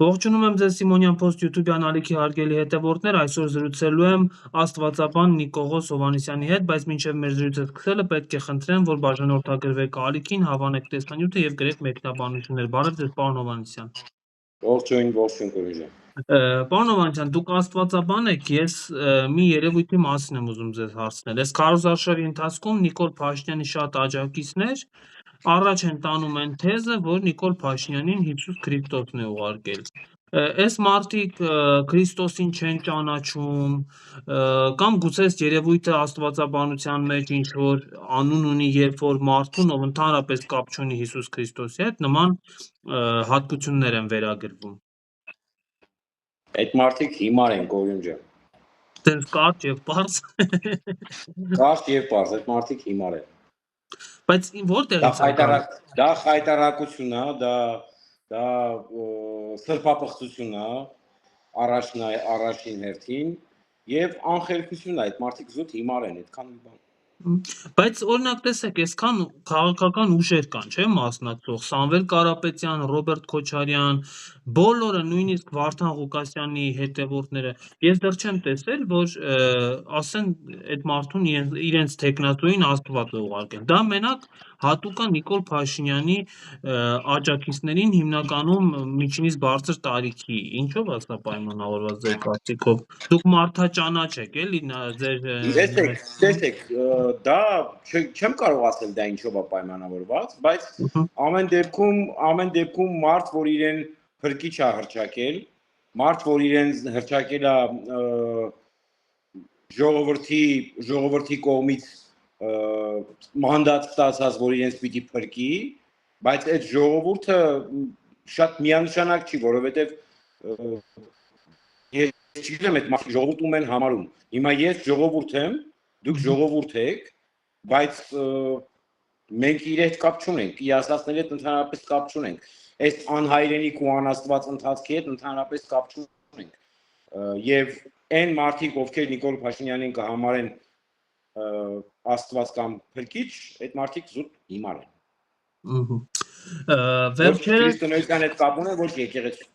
Ողջունում եմ ձեզ Սիմոնյան Post YouTube-յան ալիքի հարգելի հետևորդներ, այսօր զրուցելու եմ աստվածաբան Նիկողոս Հովհաննիսյանի հետ, բայց մինչև մեր զրույցը սկսելը պետք է խնդրեմ, որ բաժանորդագրվեք ալիքին, հավանեք տեսանյութը եւ գրեք մեկնաբանություններ։ Բարև ձեզ, պարոն Հովհաննիսյան։ Ողջույն, Կորիժան։ Պարոն Հովհաննիսյան, դուք աստվածաբան եք, ես մի երևույթի մասին եմ ուզում ձեզ հարցնել։ Այս քարոզարշավի ընթացքում Նիկոլ Փաշինյանի շատ աջակիցներ առաջ են տանում այն թեզը, որ Նիկոլ Փաշինյանին Հիսուս Քրիստոսն է ուղարկել։ Այս մարդիկ Քրիստոսին չեն ճանաչում, կամ գուցե այս երևույթը աստվածաբանության մեջ ինչ որ անուն ունի, երբ որ մարդուն, ով ընդհանրապես կապ չունի Հիսուս Քրիստոսի հետ, նման հատկություններ են վերագրվում։ Այդ մարդիկ հիմար են, Կորյուն ջան։ Դες կարճ եւ պարզ։ Կարճ եւ պարզ, այդ մարդիկ հիմար են։ Բայց որտեղից է գալիս։ Դա խայտարակություն է, դա սրբապղծություն է առաջին հերթին եւ անխելքություն է, այդ մարդիկ զուտ հիմար են, այդքան բան։ Բայց օրինակ տեսեք, այսքան քաղաքական ուժեր կան, չէ՞, մասնակցող Սամվել Կարապետյան, Ռոբերտ Քոչարյան, բոլորը, նույնիսկ Վարդան Ղուկասյանի հետևորդները, ես դեռ չեմ տեսել, որ ասեն այդ մարդուն իրենց տեխնատուին Աստված է ուղարկել։ Դա մենակ հատուկ է Նիկոլ Փաշինյանի աջակիցներին, հիմնականում միջինից բարձր տարիքի։ Ինչով է սա պայմանավորված ձեր կարծիքով։ Դուք մարդաճանաչ եք, էլի, ձեր Տեսեք, դա չեմ կարող ասել դա ինչով է պայմանավորված, բայց ամեն դեպքում մարդ, որ իրեն փրկիչ է հռչակել, մարդ, որ իրեն հռչակել է ժողովրդի կողմից մանդատ ստացած, որ իրենց պիտի փրկի, բայց այդ ժողովուրդը շատ միանշանակ չի, որովհետև ես չգիտեմ այդ մարդի ժողովուրդ ում են համարում։ Հիմա ես ժողովուրդ եմ, դուք ժողովուրդ եք, բայց մենք իր հետ կապ չունենք, իր ասածների հետ ընդհանրապես կապ չունենք։ Այս անհայրենիք ու անաստված ընթացքի հետ ընդհանրապես կապ չունենք։ Եվ այն մարդիկ, ովքեր Նիկոլ Փաշինյանին կհամարեն աստված կամ փրկիչ, այդ մարդիկ զուտ հիմար են։ Վերջերս քրիստոնեական հետ կապ ունեն, ոչ եկեղեցու։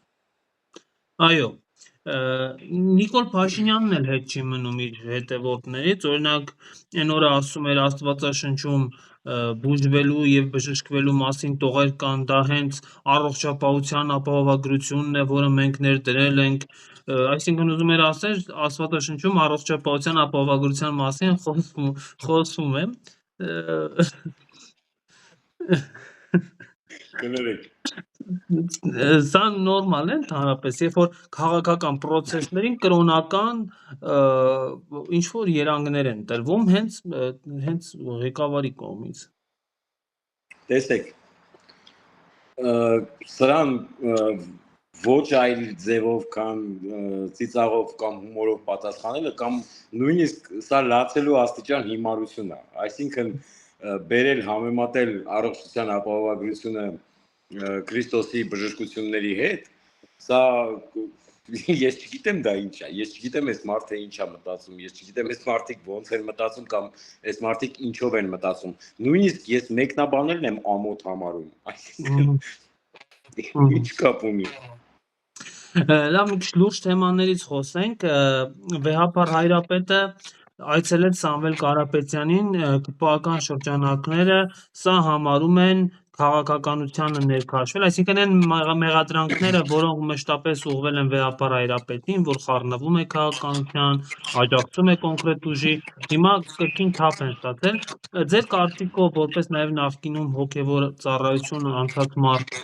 Այո, Նիկոլ Փաշինյանն էլ հետ չի մնում իր հետևորդներից, օրինակ այն օրը ասում էր Աստվածաշնչում բուժվելու եւ բժշկվելու մասին տողեր կան, դա հենց առողջապահության ապահովագրությունն է, որը մենք ներդրել ենք, այսինքն ուզում էր ասել Աստվածաշնչում առողջապահության ապահովագրության մասին խոսում է։ Կներեք։ Սա նորմալ է ընդհանրապես, երբ որ քաղաքական process-ներին կրոնական ինչ որ երանգներ են տրվում հենց ղեկավարի կողմից։ Տեսեք, սրան ոչ այլ ձևով կամ ծիծաղով կամ հումորով պատասխանելը կամ նույնիսկ սա լացելու աստիճան հիմարություն է, այսինքն բերել համեմատել առողջության ապահովագրությունը Քրիստոսի բժշկությունների հետ, սա ես չգիտեմ դա ինչ է, ես չգիտեմ այս մարդը ինչ է մտածում, ես չգիտեմ այս մարդիկ ոնց են մտածում կամ այս մարդիկ ինչով են մտածում, նույնիսկ ես մեկնաբանելն եմ ամոթ համարում, այսինքն ինչ կապ ունի։ Լավ, մի քիչ լուրջ թեմաներից խոսենք, Վեհապար Հայրապետը այցելեց Սամվել Կարապետյանին, կպական շրջանակները սա համարում են քաղաքականությանը ներքաշվել, այսինքն այն մեղադրանքները, որոնք մշտապես ուղղվել են Վեհապար Հայրապետին, որ խառնվում է քաղաքականության, աջակցում է կոնկրետ ուժի, հիմա կրկին թափ են ստացել։ Ձեր կարծիքով, որպես նաև նախկինում հոգևոր ծառայություն անցած մարդ,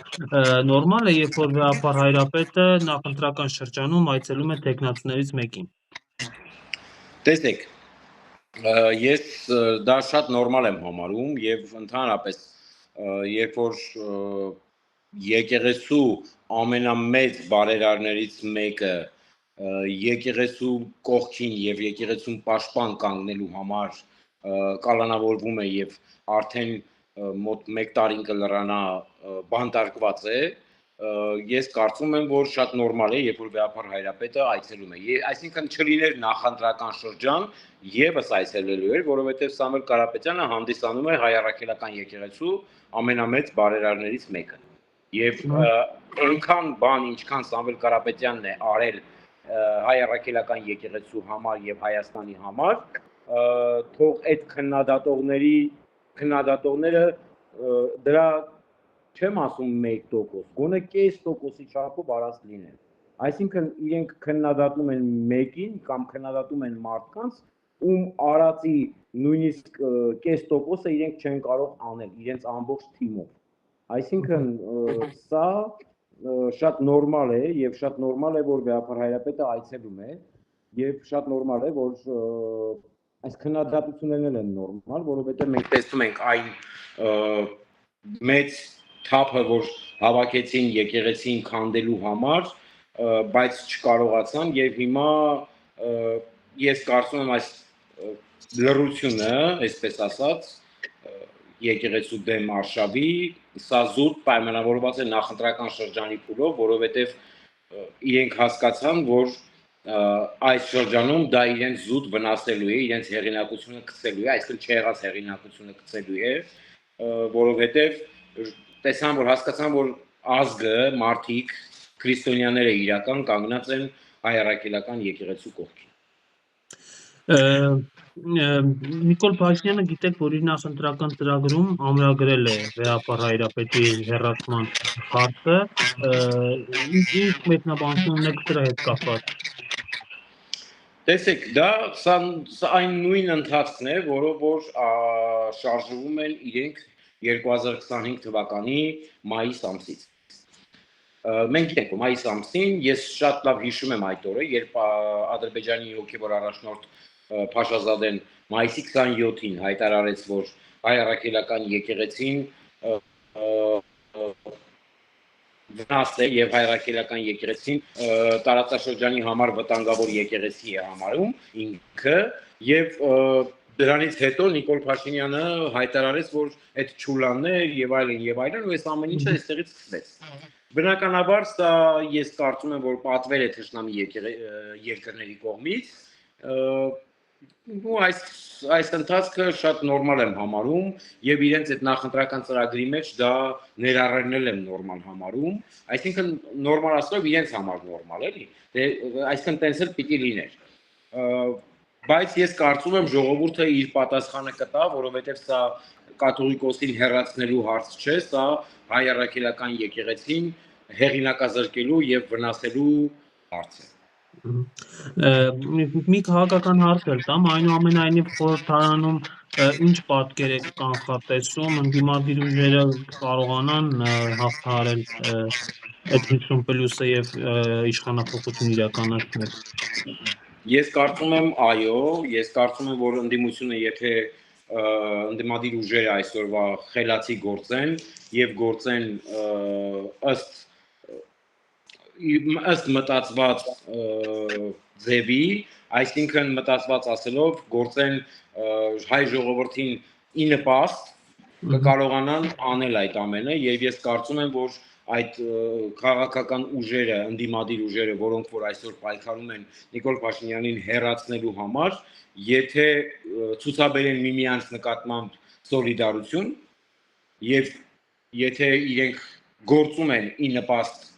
նորմալ է, երբ որ Վեհապար Հայրապետը նախընտրական շրջանում այցելում է տեխնացուներից մեկին։ Տեսեք, ես դա շատ նորմալ եմ համարում եւ ընդհանրապես երբ որ եկեղեցու ամենամեծ բարերարներից մեկը եկեղեցու կողքին եւ եկեղեցուն պաշտպան կանգնելու համար կալանավորվում է եւ արդեն մոտ 1 տարին կլրանա բանտարկված է, ես կարծում եմ, որ շատ նորմալ է, երբ որ Վեհապար Հայրապետը այցելում է։ Այսինքն չլիներ նախընտրական շրջան, եւս այցելելու էր, որովհետեւ Սամվել Կարապետյանը հանդիսանում է հայ առաքելական եկեղեցու ամենամեծ բարերարներից մեկը։ Եվ այնքան բան, ինչքան Սամվել Կարապետյանն է արել հայ առաքելական եկեղեցու համար եւ Հայաստանի համար, թող այդ քննադատողները դրա չեմ ասում 1%, գոնե կես տոկոսի չափով արած լինեն։ Այսինքն իրենք քննադատում են մեկին կամ քննադատում են մարդկանց, ում արածի նույնիսկ կես տոկոսը իրենք չեն կարող անել իրենց ամբողջ թիմով։ Այսինքն սա շատ նորմալ է եւ շատ նորմալ է, որ Վեհապար Հայրապետը այցելում է եւ շատ նորմալ է, որ այս քննադատություններն են նորմալ, որովհետեւ մենք տեսնում ենք այն մեծ թափը, որ հավաքեցին եկեղեցին քանդելու համար, բայց չկարողացան եւ հիմա ես կարծում եմ այս լռությունը, այսպես ասած, եկեղեցու դեմ արշավի, սա զուտ պայմանավորված է նախընտրական շրջանի փուլով, որովհետեւ իրենք հասկացան, որ այս շրջանում դա իրենց զուտ վնասելու է, իրենց հեղինակությունը գցելու է, այսինքն չեղած հեղինակությունը գցելու է, որովհետեւ տեսան, որ հասկացան, որ ազգը, մարդիկ, քրիստոնյաները իրական կանգնած են հայ առաքելական եկեղեցու կողքին։ Նիկոլ Փաշինյանը գիտեք, որ իր նախընտրական ծրագրում ամրագրել է Վեհապար Հայրապետի հեռացման հարցը, ինչ մեկնաբանություն ունեք դրա հետ կապված։ Տեսեք, դա այն նույն ընթացքն է, որով որ շարժվում են իրենք 2025 թվականի մայիս ամսից։ Մենք գիտենք, որ մայիս ամսին ես շատ լավ հիշում եմ այդ օրը, երբ Ադրբեջանի հոգևոր առաջնորդ Փաշազադեն մայիսի 27-ին հայտարարեց, որ հայ առաքելական եկեղեցին վնաս է եւ հայ առաքելական եկեղեցին տարածաշրջանի համար վտանգավոր եկեղեցի է համարում ինքը եւ դրանից հետո Նիկոլ Փաշինյանը հայտարարեց, որ այդ ճուլանն է եւ այլն ու այս ամեն ինչը այստեղից սկսվեց։ Բնականաբար սա ես կարծում եմ, որ պատվել է թշնամի երկրների կողմից ու այս ընթացքը շատ նորմալ եմ համարում եւ իրենց այդ նախընտրական ծրագրի մեջ դա ներառնել եմ նորմալ համարում, այսինքն նորմալ ասելով իրենց համար նորմալ էլի, այսինքն տենց էլ պիտի լիներ։ Բայց ես կարծում եմ ժողովուրդը իր պատասխանը կտա, որովհետեւ սա կաթողիկոսին հեռացնելու հարց չէ, սա հայ առաքելական եկեղեցին հեղինակազրկելու եւ վնասելու հարց է։ Մի քաղաքական հարց էլ տամ, այնուամենայնիվ խորհրդարանում ինչ պատկեր է կանխատեսում, ընդդիմադիր ուժերը կարողանան հաղթահարել այդ 50+-ը եւ իշխանափոխություն իրականացնել։ Ես կարծում եմ, այո, ես կարծում եմ, որ ընդդիմությունը, եթե ընդդիմադիր ուժերը այսօրվա խելացի գործեն եւ գործեն ըստ մտածված ձևի, այսինքն մտածված ասելով գործեն հայ ժողովրդին ի նպաստ կկարողանան անել այդ ամենը եւ ես կարծում եմ, որ այդ քաղաքական ուժերը, ընդդիմադիր ուժերը, որոնք որ այսօր պայքարում են Նիկոլ Փաշինյանին հեռացնելու համար, եթե ցուցաբերեն միմյանց նկատմամբ սոլիդարություն եւ եթե իրենք գործում են ի նպաստ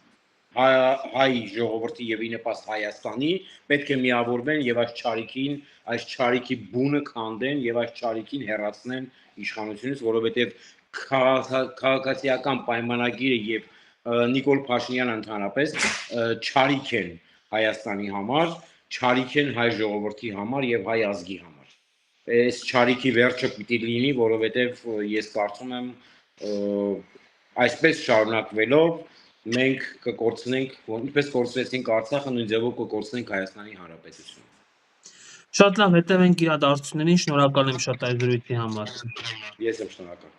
հայ ժողովրդի եւ ի նպաստ Հայաստանի, պետք է միավորվեն եւ այս չարիքի բունը քանդեն եւ այս չարիքին հեռացնեն իշխանությունից, որովհետեւ քաղաքացիական պայմանագիրը եւ Նիկոլ Փաշինյանը ընդհանրապես չարիք են Հայաստանի համար, չարիք են հայ ժողովրդի համար եւ հայ ազգի համար։ Այս չարիքի վերջը պիտի լինի, որովհետեւ ես կարծում եմ այսպես շարունակվելով մենք կկորցնենք, ինչպես կորցրեցինք Արցախը, նույն ձևով կկորցնենք Հայաստանի Հանրապետությունը։ Շատ լավ, հետևենք իրադարձություններին, շնորհակալ եմ շատ այս զրույցի համար։ Ես եմ շնորհակալ։